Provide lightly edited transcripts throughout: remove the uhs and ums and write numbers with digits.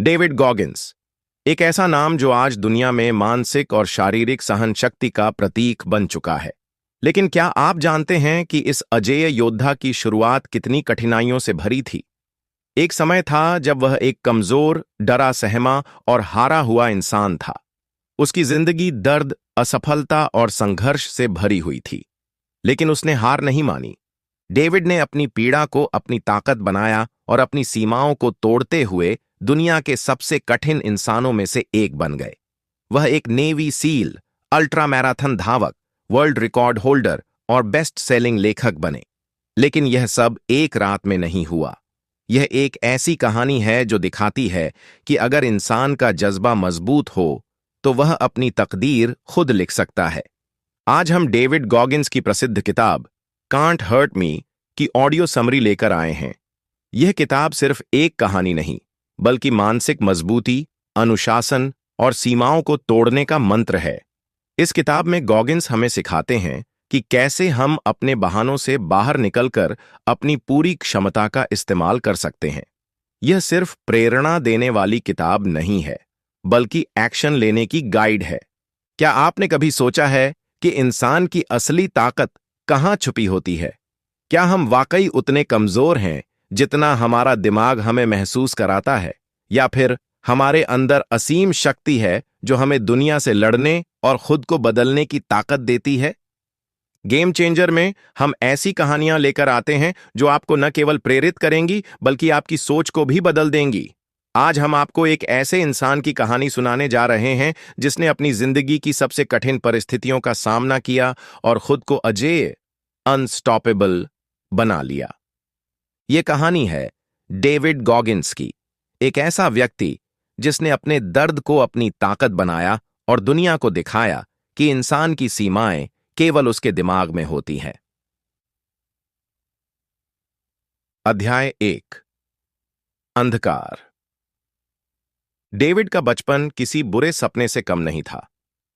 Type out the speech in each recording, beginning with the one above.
David Goggins, एक ऐसा नाम जो आज दुनिया में मानसिक और शारीरिक सहन शक्ति का प्रतीक बन चुका है। लेकिन क्या आप जानते हैं कि इस अजेय योद्धा की शुरुआत कितनी कठिनाइयों से भरी थी? एक समय था जब वह एक कमजोर, डरा सहमा और हारा हुआ इंसान था। उसकी जिंदगी दर्द, असफलता और संघर्ष से भरी हुई थी। लेकिन उसने हार नहीं मानी। डेविड ने अपनी पीड़ा को अपनी ताकत बनाया और अपनी सीमाओं को तोड़ते हुए दुनिया के सबसे कठिन इंसानों में से एक बन गए। वह एक नेवी सील, अल्ट्रा मैराथन धावक, वर्ल्ड रिकॉर्ड होल्डर और बेस्ट सेलिंग लेखक बने। लेकिन यह सब एक रात में नहीं हुआ। यह एक ऐसी कहानी है जो दिखाती है कि अगर इंसान का जज्बा मजबूत हो तो वह अपनी तकदीर खुद लिख सकता है। आज हम डेविड गॉगिंस की प्रसिद्ध किताब कांट हर्ट मी की ऑडियो समरी लेकर आए हैं। यह किताब सिर्फ एक कहानी नहीं, बल्कि मानसिक मजबूती, अनुशासन और सीमाओं को तोड़ने का मंत्र है। इस किताब में गॉगिंस हमें सिखाते हैं कि कैसे हम अपने बहानों से बाहर निकलकर अपनी पूरी क्षमता का इस्तेमाल कर सकते हैं। यह सिर्फ प्रेरणा देने वाली किताब नहीं है, बल्कि एक्शन लेने की गाइड है। क्या आपने कभी सोचा है कि इंसान की असली ताकत कहाँ छुपी होती है? क्या हम वाकई उतने कमजोर हैं जितना हमारा दिमाग हमें महसूस कराता है, या फिर हमारे अंदर असीम शक्ति है जो हमें दुनिया से लड़ने और खुद को बदलने की ताकत देती है? गेम चेंजर में हम ऐसी कहानियां लेकर आते हैं जो आपको न केवल प्रेरित करेंगी बल्कि आपकी सोच को भी बदल देंगी। आज हम आपको एक ऐसे इंसान की कहानी सुनाने जा रहे हैं जिसने अपनी जिंदगी की सबसे कठिन परिस्थितियों का सामना किया और खुद को अजेय, अनस्टॉपेबल बना लिया। यह कहानी है डेविड गॉगिंस की, एक ऐसा व्यक्ति जिसने अपने दर्द को अपनी ताकत बनाया और दुनिया को दिखाया कि इंसान की सीमाएं केवल उसके दिमाग में होती हैं। अध्याय 1, अंधकार। डेविड का बचपन किसी बुरे सपने से कम नहीं था।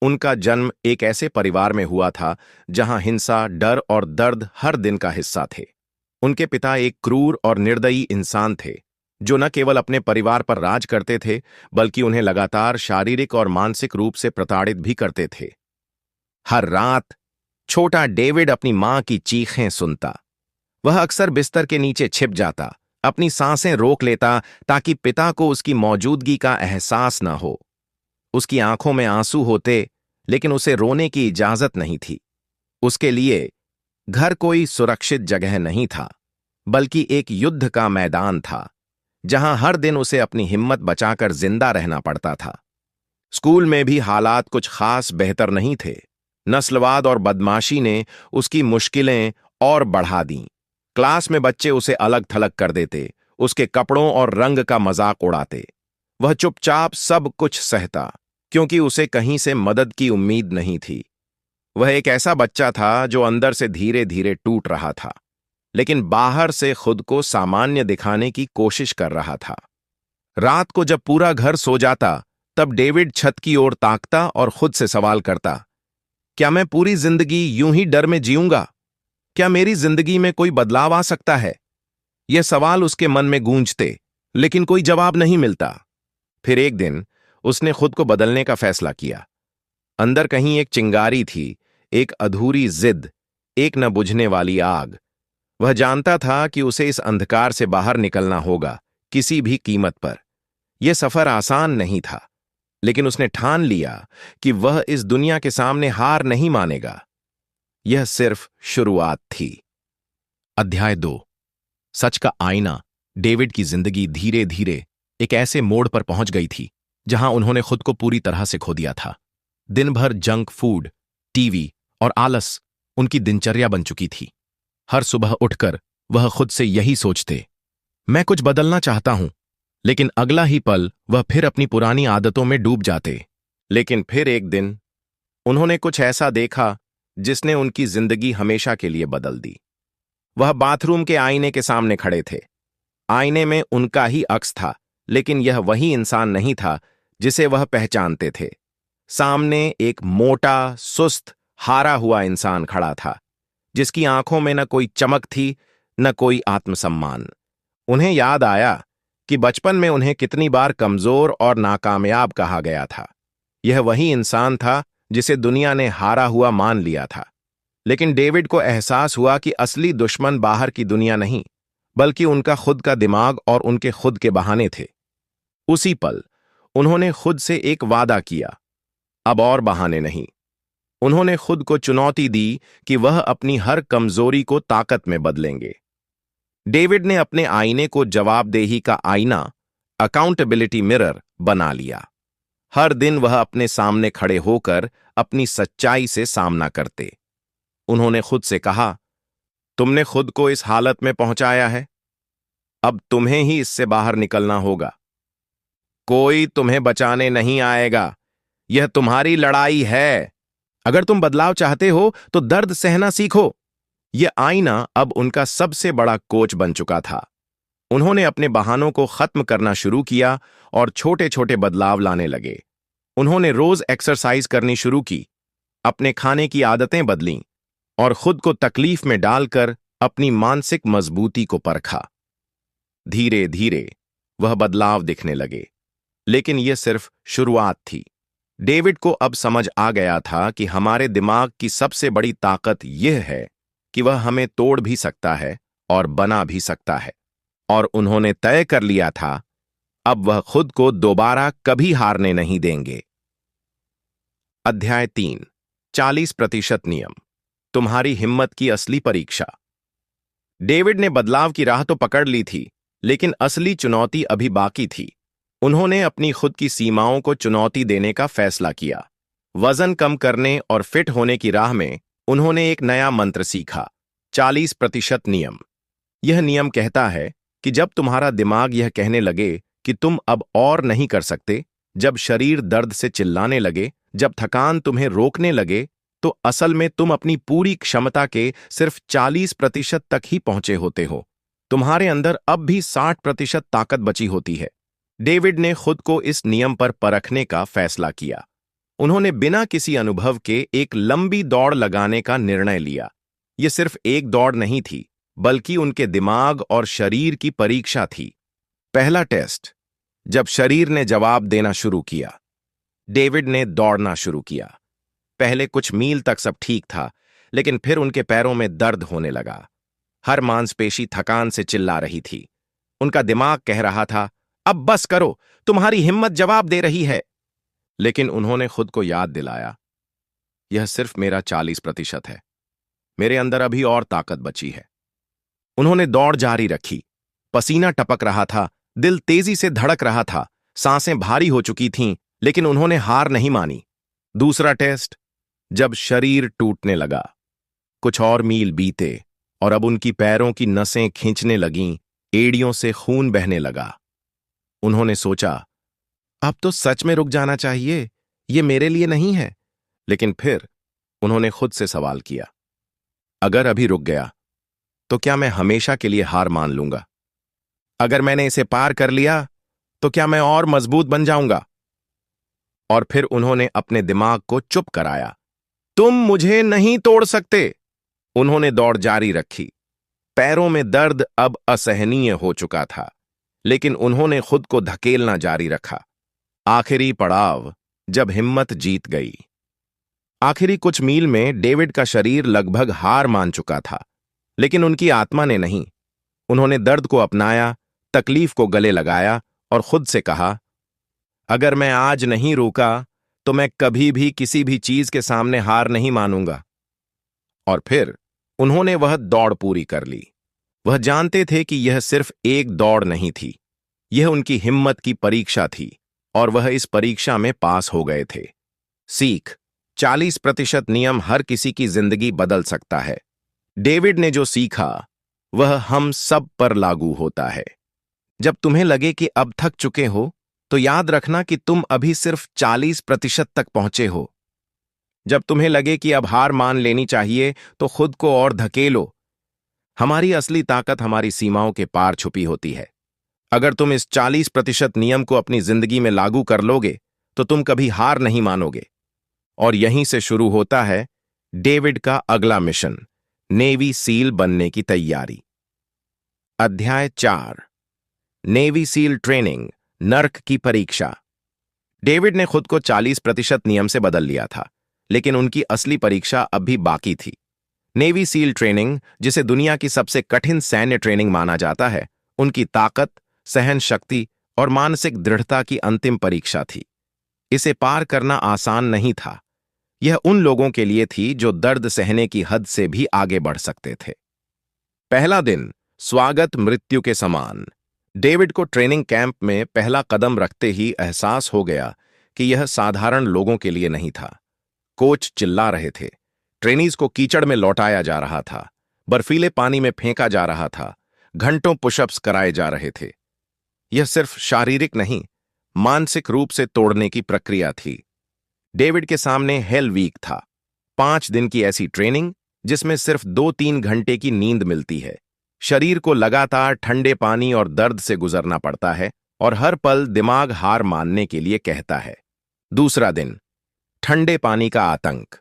उनका जन्म एक ऐसे परिवार में हुआ था जहां हिंसा, डर और दर्द हर दिन का हिस्सा थे। उनके पिता एक क्रूर और निर्दयी इंसान थे जो न केवल अपने परिवार पर राज करते थे बल्कि उन्हें लगातार शारीरिक और मानसिक रूप से प्रताड़ित भी करते थे। हर रात छोटा डेविड अपनी मां की चीखें सुनता। वह अक्सर बिस्तर के नीचे छिप जाता, अपनी सांसें रोक लेता ताकि पिता को उसकी मौजूदगी का एहसास न हो। उसकी आंखों में आंसू होते, लेकिन उसे रोने की इजाजत नहीं थी। उसके लिए घर कोई सुरक्षित जगह नहीं था, बल्कि एक युद्ध का मैदान था जहां हर दिन उसे अपनी हिम्मत बचाकर जिंदा रहना पड़ता था। स्कूल में भी हालात कुछ खास बेहतर नहीं थे। नस्लवाद और बदमाशी ने उसकी मुश्किलें और बढ़ा दीं। क्लास में बच्चे उसे अलग थलग कर देते, उसके कपड़ों और रंग का मजाक उड़ाते। वह चुपचाप सब कुछ सहता, क्योंकि उसे कहीं से मदद की उम्मीद नहीं थी। वह एक ऐसा बच्चा था जो अंदर से धीरे धीरे टूट रहा था, लेकिन बाहर से खुद को सामान्य दिखाने की कोशिश कर रहा था। रात को जब पूरा घर सो जाता, तब डेविड छत की ओर ताकता और खुद से सवाल करता, क्या मैं पूरी जिंदगी यूं ही डर में जीऊंगा? क्या मेरी जिंदगी में कोई बदलाव आ सकता है? यह सवाल उसके मन में गूंजते, लेकिन कोई जवाब नहीं मिलता। फिर एक दिन उसने खुद को बदलने का फैसला किया। अंदर कहीं एक चिंगारी थी, एक अधूरी जिद, एक न बुझने वाली आग। वह जानता था कि उसे इस अंधकार से बाहर निकलना होगा, किसी भी कीमत पर। यह सफर आसान नहीं था, लेकिन उसने ठान लिया कि वह इस दुनिया के सामने हार नहीं मानेगा। यह सिर्फ शुरुआत थी। अध्याय 2, सच का आईना। डेविड की जिंदगी धीरे धीरे एक ऐसे मोड़ पर पहुंच गई थी जहां उन्होंने खुद को पूरी तरह से खो दिया था। दिन भर जंक फूड, टीवी और आलस उनकी दिनचर्या बन चुकी थी। हर सुबह उठकर वह खुद से यही सोचते, मैं कुछ बदलना चाहता हूं, लेकिन अगला ही पल वह फिर अपनी पुरानी आदतों में डूब जाते। लेकिन फिर एक दिन उन्होंने कुछ ऐसा देखा जिसने उनकी जिंदगी हमेशा के लिए बदल दी। वह बाथरूम के आईने के सामने खड़े थे। आईने में उनका ही अक्स था, लेकिन यह वही इंसान नहीं था जिसे वह पहचानते थे। सामने एक मोटा, सुस्त, हारा हुआ इंसान खड़ा था, जिसकी आंखों में न कोई चमक थी, न कोई आत्मसम्मान। उन्हें याद आया कि बचपन में उन्हें कितनी बार कमजोर और नाकामयाब कहा गया था। यह वही इंसान था जिसे दुनिया ने हारा हुआ मान लिया था। लेकिन डेविड को एहसास हुआ कि असली दुश्मन बाहर की दुनिया नहीं, बल्कि उनका खुद का दिमाग और उनके खुद के बहाने थे। उसी पल उन्होंने खुद से एक वादा किया, अब और बहाने नहीं। उन्होंने खुद को चुनौती दी कि वह अपनी हर कमजोरी को ताकत में बदलेंगे। डेविड ने अपने आईने को जवाबदेही का आईना, अकाउंटेबिलिटी मिरर, बना लिया। हर दिन वह अपने सामने खड़े होकर अपनी सच्चाई से सामना करते। उन्होंने खुद से कहा, तुमने खुद को इस हालत में पहुंचाया है, अब तुम्हें ही इससे बाहर निकलना होगा। कोई तुम्हें बचाने नहीं आएगा, यह तुम्हारी लड़ाई है। अगर तुम बदलाव चाहते हो तो दर्द सहना सीखो। यह आईना अब उनका सबसे बड़ा कोच बन चुका था। उन्होंने अपने बहानों को खत्म करना शुरू किया और छोटे छोटे बदलाव लाने लगे। उन्होंने रोज एक्सरसाइज करनी शुरू की, अपने खाने की आदतें बदलीं और खुद को तकलीफ में डालकर अपनी मानसिक मजबूती को परखा। धीरे धीरे वह बदलाव दिखने लगे, लेकिन यह सिर्फ शुरुआत थी। डेविड को अब समझ आ गया था कि हमारे दिमाग की सबसे बड़ी ताकत यह है कि वह हमें तोड़ भी सकता है और बना भी सकता है। और उन्होंने तय कर लिया था, अब वह खुद को दोबारा कभी हारने नहीं देंगे। अध्याय 3, 40% नियम, तुम्हारी हिम्मत की असली परीक्षा। डेविड ने बदलाव की राह तो पकड़ ली थी, लेकिन असली चुनौती अभी बाकी थी। उन्होंने अपनी खुद की सीमाओं को चुनौती देने का फैसला किया। वजन कम करने और फिट होने की राह में उन्होंने एक नया मंत्र सीखा, 40% नियम। यह नियम कहता है कि जब तुम्हारा दिमाग यह कहने लगे कि तुम अब और नहीं कर सकते, जब शरीर दर्द से चिल्लाने लगे, जब थकान तुम्हें रोकने लगे, तो असल में तुम अपनी पूरी क्षमता के सिर्फ 40% तक ही पहुंचे होते हो। तुम्हारे अंदर अब भी 60% ताकत बची होती है। डेविड ने खुद को इस नियम पर परखने का फैसला किया। उन्होंने बिना किसी अनुभव के एक लंबी दौड़ लगाने का निर्णय लिया। यह सिर्फ एक दौड़ नहीं थी, बल्कि उनके दिमाग और शरीर की परीक्षा थी। पहला टेस्ट, जब शरीर ने जवाब देना शुरू किया, डेविड ने दौड़ना शुरू किया। पहले कुछ मील तक सब ठीक था, लेकिन फिर उनके पैरों में दर्द होने लगा। हर मांसपेशी थकान से चिल्ला रही थी। उनका दिमाग कह रहा था, अब बस करो, तुम्हारी हिम्मत जवाब दे रही है। लेकिन उन्होंने खुद को याद दिलाया, यह सिर्फ मेरा 40% है, मेरे अंदर अभी और ताकत बची है। उन्होंने दौड़ जारी रखी। पसीना टपक रहा था, दिल तेजी से धड़क रहा था, सांसें भारी हो चुकी थीं, लेकिन उन्होंने हार नहीं मानी। दूसरा टेस्ट, जब शरीर टूटने लगा। कुछ और मील बीते और अब उनकी पैरों की नसें खींचने लगीं, एड़ियों से खून बहने लगा। उन्होंने सोचा, अब तो सच में रुक जाना चाहिए, ये मेरे लिए नहीं है। लेकिन फिर उन्होंने खुद से सवाल किया, अगर अभी रुक गया तो क्या मैं हमेशा के लिए हार मान लूंगा? अगर मैंने इसे पार कर लिया तो क्या मैं और मजबूत बन जाऊंगा? और फिर उन्होंने अपने दिमाग को चुप कराया। तुम मुझे नहीं तोड़ सकते। उन्होंने दौड़ जारी रखी। पैरों में दर्द अब असहनीय हो चुका था, लेकिन उन्होंने खुद को धकेलना जारी रखा। आखिरी पड़ाव, जब हिम्मत जीत गई। आखिरी कुछ मील में डेविड का शरीर लगभग हार मान चुका था, लेकिन उनकी आत्मा ने नहीं। उन्होंने दर्द को अपनाया, तकलीफ को गले लगाया और खुद से कहा, अगर मैं आज नहीं रुका तो मैं कभी भी किसी भी चीज के सामने हार नहीं मानूंगा। और फिर उन्होंने वह दौड़ पूरी कर ली। वह जानते थे कि यह सिर्फ एक दौड़ नहीं थी, यह उनकी हिम्मत की परीक्षा थी, और वह इस परीक्षा में पास हो गए थे। सीख, 40% नियम हर किसी की जिंदगी बदल सकता है। डेविड ने जो सीखा वह हम सब पर लागू होता है। जब तुम्हें लगे कि अब थक चुके हो, तो याद रखना कि तुम अभी सिर्फ 40% तक पहुंचे हो। जब तुम्हें लगे कि अब हार मान लेनी चाहिए, तो खुद को और धकेलो। हमारी असली ताकत हमारी सीमाओं के पार छुपी होती है। अगर तुम इस 40% नियम को अपनी जिंदगी में लागू कर लोगे, तो तुम कभी हार नहीं मानोगे। और यहीं से शुरू होता है डेविड का अगला मिशन, नेवी सील बनने की तैयारी। अध्याय 4, नेवी सील ट्रेनिंग, नर्क की परीक्षा। डेविड ने खुद को 40% नियम से बदल लिया था, लेकिन उनकी असली परीक्षा अब भी बाकी थी। नेवी सील ट्रेनिंग, जिसे दुनिया की सबसे कठिन सैन्य ट्रेनिंग माना जाता है, उनकी ताकत, सहन शक्ति और मानसिक दृढ़ता की अंतिम परीक्षा थी। इसे पार करना आसान नहीं था। यह उन लोगों के लिए थी जो दर्द सहने की हद से भी आगे बढ़ सकते थे। पहला दिन, स्वागत मृत्यु के समान। डेविड को ट्रेनिंग कैंप में पहला कदम रखते ही एहसास हो गया कि यह साधारण लोगों के लिए नहीं था। कोच चिल्ला रहे थे, ट्रेनीज को कीचड़ में लौटाया जा रहा था, बर्फीले पानी में फेंका जा रहा था, घंटों पुशअप्स कराए जा रहे थे। यह सिर्फ शारीरिक नहीं, मानसिक रूप से तोड़ने की प्रक्रिया थी। डेविड के सामने हेल वीक था, 5 दिन की ऐसी ट्रेनिंग जिसमें सिर्फ 2-3 घंटे की नींद मिलती है। शरीर को लगातार ठंडे पानी और दर्द से गुजरना पड़ता है और हर पल दिमाग हार मानने के लिए कहता है। दूसरा दिन, ठंडे पानी का आतंक।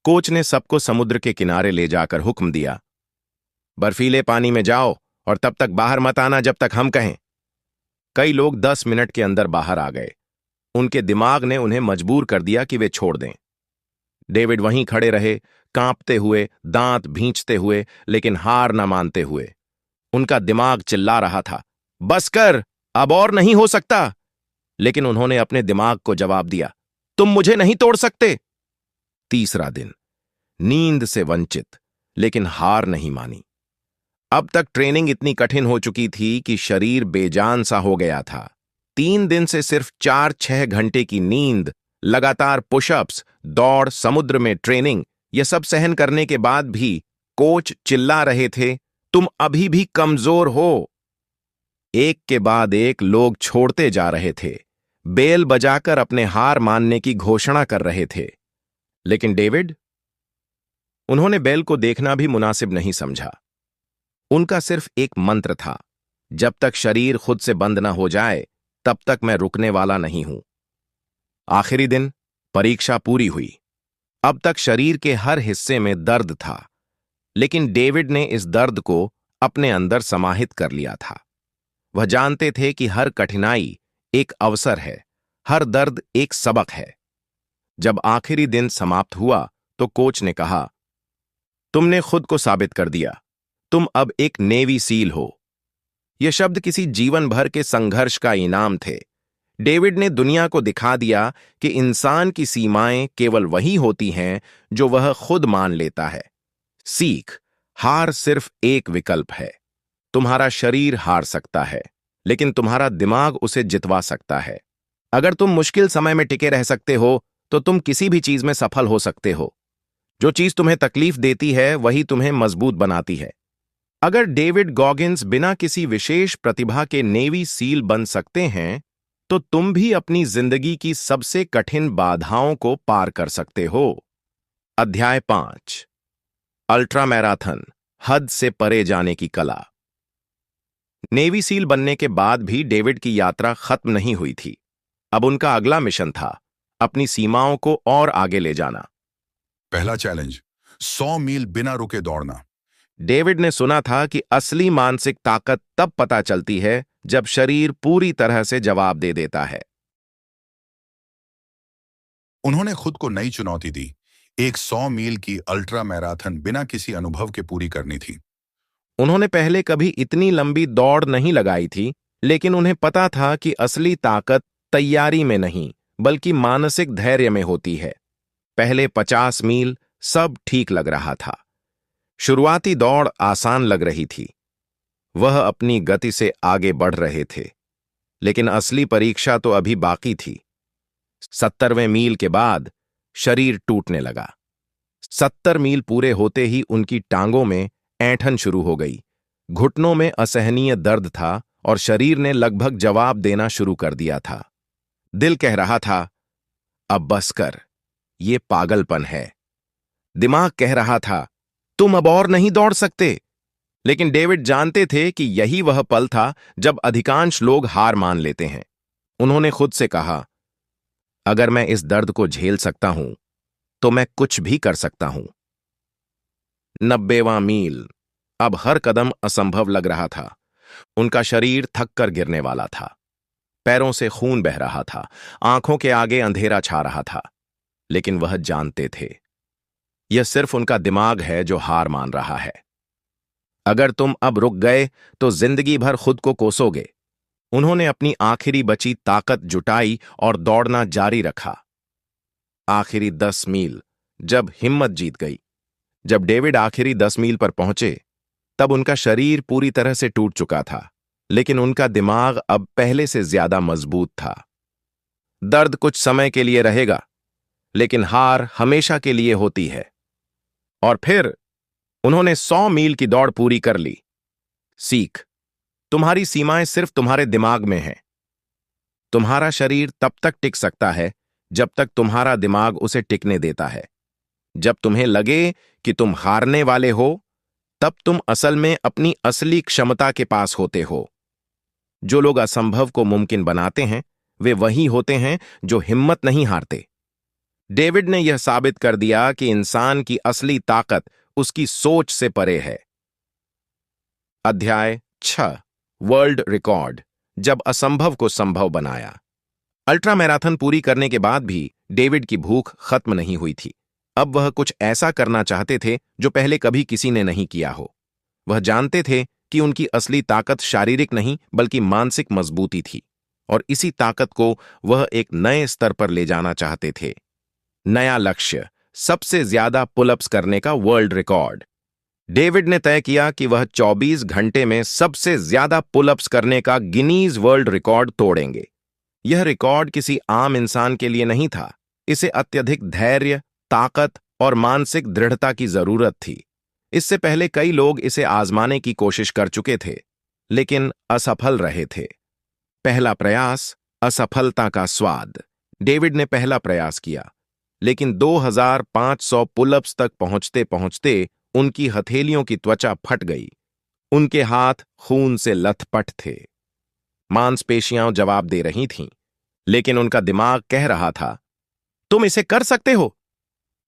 कोच ने सबको समुद्र के किनारे ले जाकर हुक्म दिया, बर्फीले पानी में जाओ और तब तक बाहर मत आना जब तक हम कहें। कई लोग 10 मिनट के अंदर बाहर आ गए। उनके दिमाग ने उन्हें मजबूर कर दिया कि वे छोड़ दें। डेविड वहीं खड़े रहे, कांपते हुए, दांत भींचते हुए, लेकिन हार न मानते हुए। उनका दिमाग चिल्ला रहा था, बस कर, अब और नहीं हो सकता। लेकिन उन्होंने अपने दिमाग को जवाब दिया, तुम मुझे नहीं तोड़ सकते। तीसरा दिन, नींद से वंचित, लेकिन हार नहीं मानी। अब तक ट्रेनिंग इतनी कठिन हो चुकी थी कि शरीर बेजान सा हो गया था। 3 दिन से सिर्फ 4-6 घंटे की नींद, लगातार पुशअप्स, दौड़, समुद्र में ट्रेनिंग, यह सब सहन करने के बाद भी कोच चिल्ला रहे थे, तुम अभी भी कमजोर हो। एक के बाद एक लोग छोड़ते जा रहे थे, बेल बजाकर अपने हार मानने की घोषणा कर रहे थे। लेकिन डेविड, उन्होंने बेल को देखना भी मुनासिब नहीं समझा। उनका सिर्फ एक मंत्र था, जब तक शरीर खुद से बंद न हो जाए तब तक मैं रुकने वाला नहीं हूं। आखिरी दिन, परीक्षा पूरी हुई। अब तक शरीर के हर हिस्से में दर्द था, लेकिन डेविड ने इस दर्द को अपने अंदर समाहित कर लिया था। वह जानते थे कि हर कठिनाई एक अवसर है, हर दर्द एक सबक है। जब आखिरी दिन समाप्त हुआ तो कोच ने कहा, तुमने खुद को साबित कर दिया, तुम अब एक नेवी सील हो। यह शब्द किसी जीवन भर के संघर्ष का इनाम थे। डेविड ने दुनिया को दिखा दिया कि इंसान की सीमाएं केवल वही होती हैं जो वह खुद मान लेता है। सीख, हार सिर्फ एक विकल्प है। तुम्हारा शरीर हार सकता है, लेकिन तुम्हारा दिमाग उसे जितवा सकता है। अगर तुम मुश्किल समय में टिके रह सकते हो तो तुम किसी भी चीज में सफल हो सकते हो। जो चीज तुम्हें तकलीफ देती है वही तुम्हें मजबूत बनाती है। अगर डेविड गॉगिंस बिना किसी विशेष प्रतिभा के नेवी सील बन सकते हैं, तो तुम भी अपनी जिंदगी की सबसे कठिन बाधाओं को पार कर सकते हो। अध्याय 5, अल्ट्रा मैराथन, हद से परे जाने की कला। नेवी सील बनने के बाद भी डेविड की यात्रा खत्म नहीं हुई थी। अब उनका अगला मिशन था अपनी सीमाओं को और आगे ले जाना। पहला चैलेंज, 100 मील बिना रुके दौड़ना। डेविड ने सुना था कि असली मानसिक ताकत तब पता चलती है जब शरीर पूरी तरह से जवाब दे देता है। उन्होंने खुद को नई चुनौती दी, एक 100 मील की अल्ट्रा मैराथन बिना किसी अनुभव के पूरी करनी थी। उन्होंने पहले कभी इतनी लंबी दौड़ नहीं लगाई थी, लेकिन उन्हें पता था कि असली ताकत तैयारी में नहीं, बल्कि मानसिक धैर्य में होती है। पहले 50 मील सब ठीक लग रहा था। शुरुआती दौड़ आसान लग रही थी। वह अपनी गति से आगे बढ़ रहे थे, लेकिन असली परीक्षा तो अभी बाकी थी। 70वें मील के बाद शरीर टूटने लगा। 70 मील पूरे होते ही उनकी टांगों में ऐंठन शुरू हो गई, घुटनों में असहनीय दर्द था और शरीर ने लगभग जवाब देना शुरू कर दिया था। दिल कह रहा था, अब बस कर, ये पागलपन है। दिमाग कह रहा था, तुम अब और नहीं दौड़ सकते। लेकिन डेविड जानते थे कि यही वह पल था जब अधिकांश लोग हार मान लेते हैं। उन्होंने खुद से कहा, अगर मैं इस दर्द को झेल सकता हूं तो मैं कुछ भी कर सकता हूं। 90वां मील, अब हर कदम असंभव लग रहा था। उनका शरीर थक कर गिरने वाला था। पैरों से खून बह रहा था, आंखों के आगे अंधेरा छा रहा था। लेकिन वह जानते थे, यह सिर्फ उनका दिमाग है जो हार मान रहा है। अगर तुम अब रुक गए तो जिंदगी भर खुद को कोसोगे। उन्होंने अपनी आखिरी बची ताकत जुटाई और दौड़ना जारी रखा। आखिरी 10 मील, जब हिम्मत जीत गई। जब डेविड आखिरी 10 मील पर पहुंचे, तब उनका शरीर पूरी तरह से टूट चुका था, लेकिन उनका दिमाग अब पहले से ज्यादा मजबूत था। दर्द कुछ समय के लिए रहेगा, लेकिन हार हमेशा के लिए होती है। और फिर उन्होंने 100 मील की दौड़ पूरी कर ली। सीख, तुम्हारी सीमाएं सिर्फ तुम्हारे दिमाग में हैं। तुम्हारा शरीर तब तक टिक सकता है जब तक तुम्हारा दिमाग उसे टिकने देता है। जब तुम्हें लगे कि तुम हारने वाले हो, तब तुम असल में अपनी असली क्षमता के पास होते हो। जो लोग असंभव को मुमकिन बनाते हैं, वे वही होते हैं जो हिम्मत नहीं हारते। डेविड ने यह साबित कर दिया कि इंसान की असली ताकत उसकी सोच से परे है। अध्याय 6, वर्ल्ड रिकॉर्ड, जब असंभव को संभव बनाया। अल्ट्रा मैराथन पूरी करने के बाद भी डेविड की भूख खत्म नहीं हुई थी। अब वह कुछ ऐसा करना चाहते थे जो पहले कभी किसी ने नहीं किया हो। वह जानते थे कि उनकी असली ताकत शारीरिक नहीं बल्कि मानसिक मजबूती थी, और इसी ताकत को वह एक नए स्तर पर ले जाना चाहते थे। नया लक्ष्य, सबसे ज्यादा पुलअप्स करने का वर्ल्ड रिकॉर्ड। डेविड ने तय किया कि वह 24 घंटे में सबसे ज्यादा पुलअप्स करने का गिनीज वर्ल्ड रिकॉर्ड तोड़ेंगे। यह रिकॉर्ड किसी आम इंसान के लिए नहीं था। इसे अत्यधिक धैर्य, ताकत और मानसिक दृढ़ता की जरूरत थी। इससे पहले कई लोग इसे आजमाने की कोशिश कर चुके थे, लेकिन असफल रहे थे। पहला प्रयास, असफलता का स्वाद। डेविड ने पहला प्रयास किया, लेकिन 2500 पुलअप्स तक पहुंचते पहुंचते उनकी हथेलियों की त्वचा फट गई। उनके हाथ खून से लथपथ थे। मांसपेशियां जवाब दे रही थीं, लेकिन उनका दिमाग कह रहा था, तुम इसे कर सकते हो।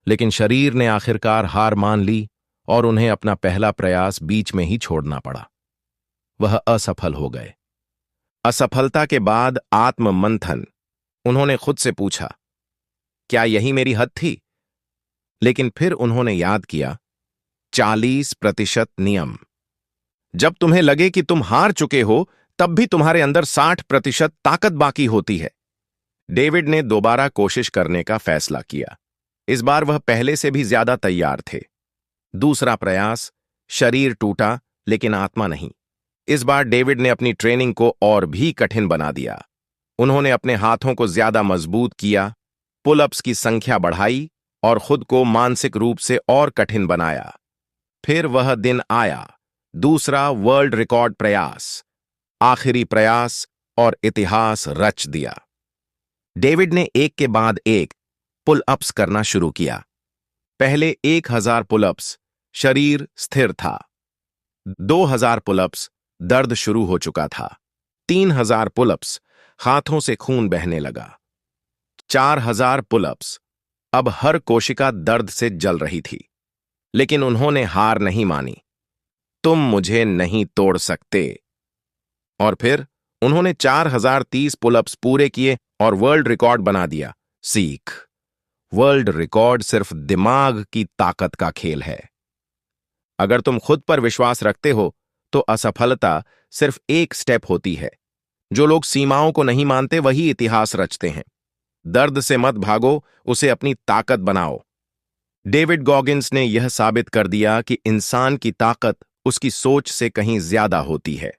लेकिन शरीर ने आखिरकार हार मान ली और उन्हें अपना पहला प्रयास बीच में ही छोड़ना पड़ा। वह असफल हो गए। असफलता के बाद आत्ममंथन। उन्होंने खुद से पूछा, क्या यही मेरी हद थी? लेकिन फिर उन्होंने याद किया 40% नियम। जब तुम्हें लगे कि तुम हार चुके हो, तब भी तुम्हारे अंदर 60% ताकत बाकी होती है। डेविड ने दोबारा कोशिश करने का फैसला किया। इस बार वह पहले से भी ज्यादा तैयार थे। दूसरा प्रयास, शरीर टूटा लेकिन आत्मा नहीं। इस बार डेविड ने अपनी ट्रेनिंग को और भी कठिन बना दिया। उन्होंने अपने हाथों को ज्यादा मजबूत किया, पुलअप्स की संख्या बढ़ाई और खुद को मानसिक रूप से और कठिन बनाया। फिर वह दिन आया, दूसरा वर्ल्ड रिकॉर्ड प्रयास, आखिरी प्रयास, और इतिहास रच दिया। डेविड ने एक के बाद एक पुलअप्स करना शुरू किया। पहले 1000 पुलअप्स, शरीर स्थिर था। 2000 पुलअप्स, दर्द शुरू हो चुका था। 3000 पुलअप्स, हाथों से खून बहने लगा। 4000 पुलअप्स, अब हर कोशिका दर्द से जल रही थी। लेकिन उन्होंने हार नहीं मानी। तुम मुझे नहीं तोड़ सकते। और फिर उन्होंने 4030 पुलअप्स पूरे किए और वर्ल्ड रिकॉर्ड बना दिया। सीख, वर्ल्ड रिकॉर्ड सिर्फ दिमाग की ताकत का खेल है। अगर तुम खुद पर विश्वास रखते हो, तो असफलता सिर्फ एक स्टेप होती है। जो लोग सीमाओं को नहीं मानते वही इतिहास रचते हैं। दर्द से मत भागो, उसे अपनी ताकत बनाओ। डेविड गॉगिंस ने यह साबित कर दिया कि इंसान की ताकत उसकी सोच से कहीं ज्यादा होती है।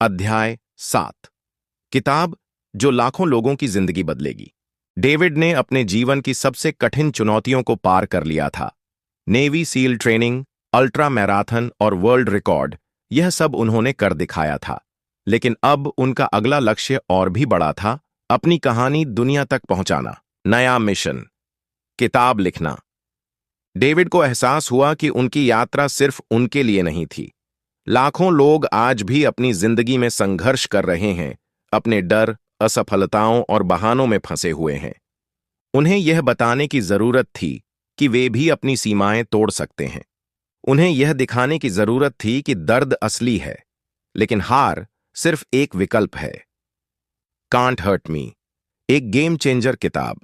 अध्याय 7, किताब जो लाखों लोगों की जिंदगी बदलेगी। डेविड ने अपने जीवन की सबसे कठिन चुनौतियों को पार कर लिया था। Navy seal training, ultra marathon और वर्ल्ड रिकॉर्ड, यह सब उन्होंने कर दिखाया था। लेकिन अब उनका अगला लक्ष्य और भी बड़ा था, अपनी कहानी दुनिया तक पहुंचाना। नया मिशन, किताब लिखना। डेविड को एहसास हुआ कि उनकी यात्रा सिर्फ उनके लिए नहीं थी। लाखों लोग आज भी अपनी जिंदगी में संघर्ष कर रहे हैं, अपने डर, असफलताओं और बहानों में फंसे हुए हैं। उन्हें यह बताने की जरूरत थी कि वे भी अपनी सीमाएं तोड़ सकते हैं। उन्हें यह दिखाने की जरूरत थी कि दर्द असली है, लेकिन हार सिर्फ एक विकल्प है। कांट हर्ट मी, एक गेम चेंजर किताब।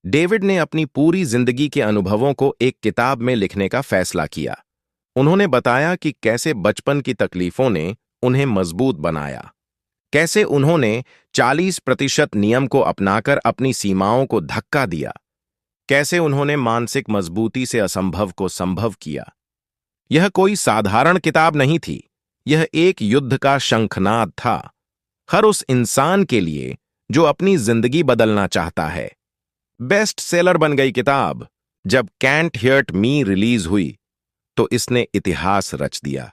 डेविड ने अपनी पूरी जिंदगी के अनुभवों को एक किताब में लिखने का फैसला किया। उन्होंने बताया कि कैसे बचपन की तकलीफों ने उन्हें मजबूत बनाया, कैसे उन्होंने 40% नियम को अपनाकर अपनी सीमाओं को धक्का दिया, कैसे उन्होंने मानसिक मजबूती से असंभव को संभव किया। यह कोई साधारण किताब नहीं थी, यह एक युद्ध का शंखनाद था, हर उस इंसान के लिए जो अपनी जिंदगी बदलना चाहता है। बेस्ट सेलर बन गई किताब। जब कैंट हर्ट मी रिलीज हुई तो इसने इतिहास रच दिया।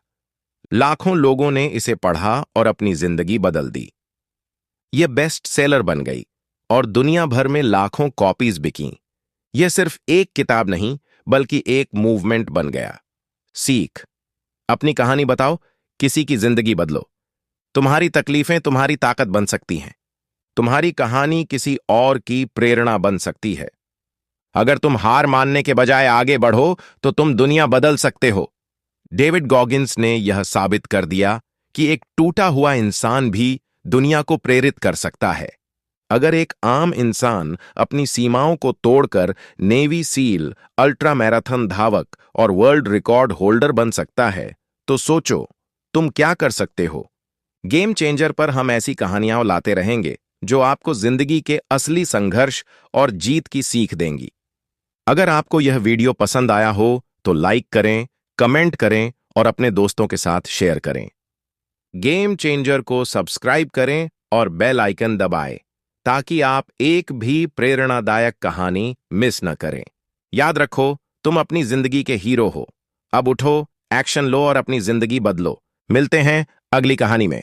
लाखों लोगों ने इसे पढ़ा और अपनी जिंदगी बदल दी। यह बेस्ट सेलर बन गई और दुनिया भर में लाखों कॉपीज बिकीं। यह सिर्फ एक किताब नहीं, बल्कि एक मूवमेंट बन गया। सीख, अपनी कहानी बताओ, किसी की जिंदगी बदलो। तुम्हारी तकलीफें तुम्हारी ताकत बन सकती हैं। तुम्हारी कहानी किसी और की प्रेरणा बन सकती है। अगर तुम हार मानने के बजाय आगे बढ़ो तो तुम दुनिया बदल सकते हो। डेविड गॉगिंस ने यह साबित कर दिया कि एक टूटा हुआ इंसान भी दुनिया को प्रेरित कर सकता है। अगर एक आम इंसान अपनी सीमाओं को तोड़कर नेवी सील, अल्ट्रा मैराथन धावक और वर्ल्ड रिकॉर्ड होल्डर बन सकता है, तो सोचो तुम क्या कर सकते हो। गेम चेंजर पर हम ऐसी कहानियां लाते रहेंगे जो आपको जिंदगी के असली संघर्ष और जीत की सीख देंगी। अगर आपको यह वीडियो पसंद आया हो तो लाइक करें, कमेंट करें और अपने दोस्तों के साथ शेयर करें। गेम चेंजर को सब्सक्राइब करें और बेल आइकन दबाएं ताकि आप एक भी प्रेरणादायक कहानी मिस न करें। याद रखो, तुम अपनी जिंदगी के हीरो हो। अब उठो, एक्शन लो और अपनी जिंदगी बदलो। मिलते हैं अगली कहानी में।